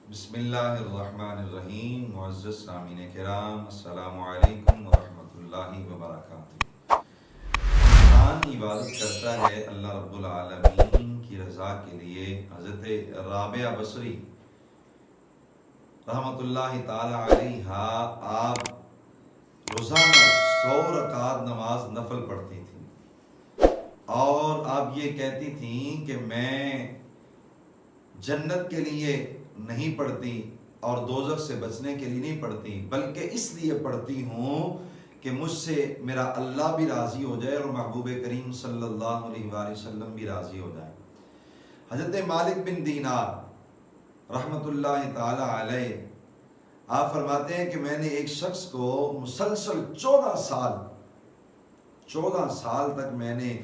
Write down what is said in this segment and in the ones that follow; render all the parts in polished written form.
بسم اللہ الرحمن الرحیم. معزز سامعین کرام، السلام علیکم ورحمۃ اللہ وبرکاتہ. انسان عبادت کرتا ہے اللہ رب العالمین کی رضا کے لیے. حضرت رابعہ بصری رحمۃ اللہ تعالی علیہ آپ روزانہ 100 رکعت نماز نفل پڑھتی تھیں، اور آپ یہ کہتی تھیں کہ میں جنت کے لیے نہیں پڑھتی اور دوزخ سے بچنے کے لیے نہیں پڑھتی، بلکہ اس لیے پڑھتی ہوں کہ مجھ سے میرا اللہ بھی راضی ہو جائے اور محبوب کریم صلی اللہ علیہ وآلہ وسلم بھی راضی ہو جائے. حضرت مالک بن دینار رحمۃ اللہ تعالی علیہ آپ فرماتے ہیں کہ میں نے ایک شخص کو مسلسل 14 سال تک میں نے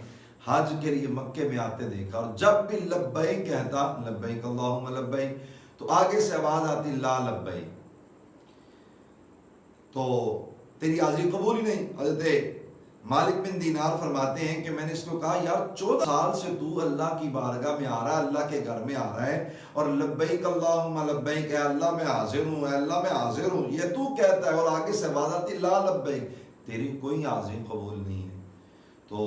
حج کے لیے مکے میں آتے دیکھا، اور جب بھی لبیک کہتا، لبیک اللہم لبیک، تو آگے سے آواز آتی لا لبیک، تو تیری حاضری قبول ہی نہیں. حضرت مالک بن دینار فرماتے ہیں کہ میں نے اس کو کہا یار 14 سال سے تو اللہ کی بارگاہ میں آ رہا ہے، اللہ کے گھر میں آ رہا ہے، اور لبیک اللہم لبیک، اے اللہ میں حاضر ہوں، اے اللہ میں حاضر ہوں، یہ تو کہتا ہے، اور آگے سے آواز آتی لا لبیک، تیری کوئی حاضری قبول نہیں ہے. تو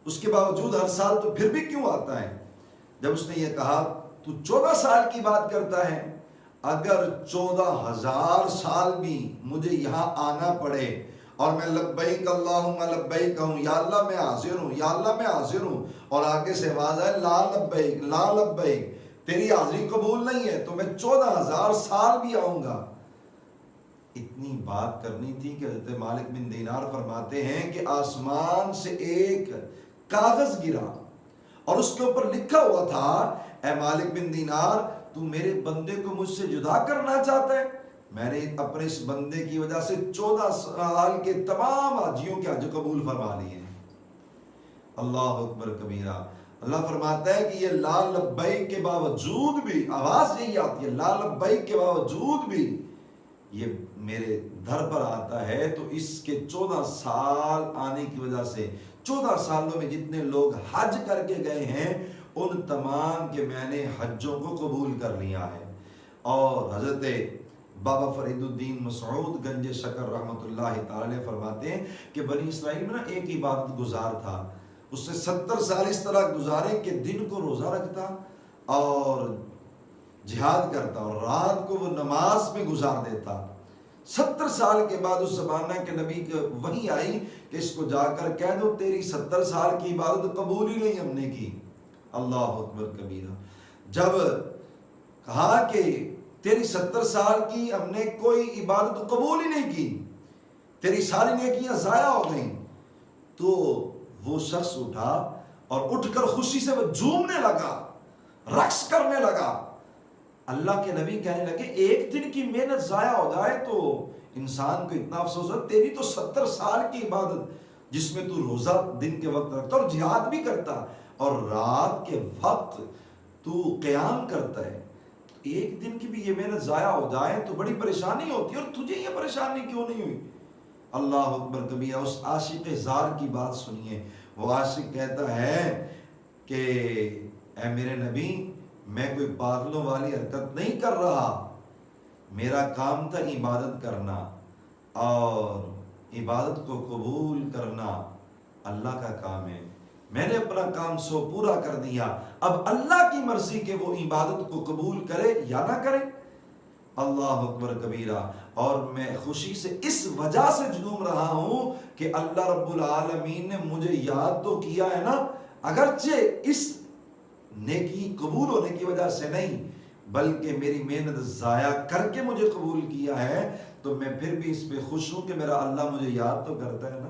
اس کے باوجود ہر سال تو پھر بھی کیوں آتا ہے؟ جب اس نے یہ کہا تو 14 سال کی بات کرتا ہے، اگر 14,000 سال بھی مجھے یہاں آنا پڑے اور میں لبیک اللہم لبیک کہوں، یا اللہ میں حاضر ہوں، یا اللہ میں حاضر ہوں، اور آگے سے آواز ہے لا لبیک لا لبیک، تیری حاضری قبول نہیں ہے، تو میں 14,000 سال بھی آؤں گا. اتنی بات کرنی تھی کہ حضرت مالک بن دینار فرماتے ہیں کہ آسمان سے ایک کاغذ گرا اور اس کے اوپر لکھا ہوا تھا، اے مالک بن دینار تو میرے بندے کو مجھ سے جدا کرنا چاہتا ہے، میں نے اپنے اس بندے کی وجہ سے 14 سال کے تمام حاجیوں کے حج قبول فرما لیے ہیں. اللہ اکبر کبیرہ. اللہ فرماتا ہے کہ یہ لا لبیک کے باوجود بھی، آواز یہی آتی ہے لا لبیک کے باوجود بھی یہ میرے در پر آتا ہے، تو اس کے 14 سال آنے کی وجہ سے 14 سالوں میں جتنے لوگ حج کر کے گئے ہیں ان تمام کے میں نے حجوں کو قبول کر لیا ہے. اور حضرت بابا فرید الدین مسعود گنج شکر رحمۃ اللہ تعالی فرماتے ہیں کہ بنی اسرائیل میں ایک عبادت گزار تھا، اس سے 70 سال اس طرح گزارے کہ دن کو روزہ رکھتا اور جہاد کرتا اور رات کو وہ نماز میں گزار دیتا. 70 سال کے بعد اس زمانہ کے نبی کی وحی آئی کہ اس کو جا کر کہہ دو تیری 70 سال کی عبادت قبول ہی نہیں ہم نے کی. اللہ اکبر کبیرہ. جب کہا کہ تیری 70 سال کی ہم نے کوئی عبادت قبول ہی نہیں کی، تیری ساری نیکیاں ضائع ہو گئیں، تو وہ شخص اٹھا اور اٹھ کر خوشی سے وہ جھومنے لگا، رقص کرنے لگا. اللہ کے نبی کہنے لگے ایک دن کی محنت ضائع ہو جائے تو انسان کو اتنا افسوس ہے، تیری تو 70 سال کی عبادت جس میں تو روزہ دن کے وقت رکھتا اور جہاد بھی کرتا اور رات کے وقت تو قیام کرتا ہے، ایک دن کی بھی یہ محنت ضائع ہو جائے تو بڑی پریشانی ہوتی ہے، اور تجھے یہ پریشانی کیوں نہیں ہوئی؟ اللہ اکبر کبیرہ. اس عاشق زار کی بات سنیے. وہ عاشق کہتا ہے کہ اے میرے نبی میں کوئی پاگلوں والی حرکت نہیں کر رہا، میرا کام تھا عبادت کرنا، اور عبادت کو قبول کرنا اللہ کا کام ہے، میں نے اپنا کام سو پورا کر دیا، اب اللہ کی مرضی کہ وہ عبادت کو قبول کرے یا نہ کرے. اللہ اکبر کبیرہ. اور میں خوشی سے اس وجہ سے جھوم رہا ہوں کہ اللہ رب العالمین نے مجھے یاد تو کیا ہے نا، اگرچہ اس نیکی قبول ہونے کی وجہ سے نہیں بلکہ میری محنت ضائع کر کے مجھے قبول کیا ہے، تو میں پھر بھی اس پہ خوش ہوں کہ میرا اللہ مجھے یاد تو کرتا ہے نا.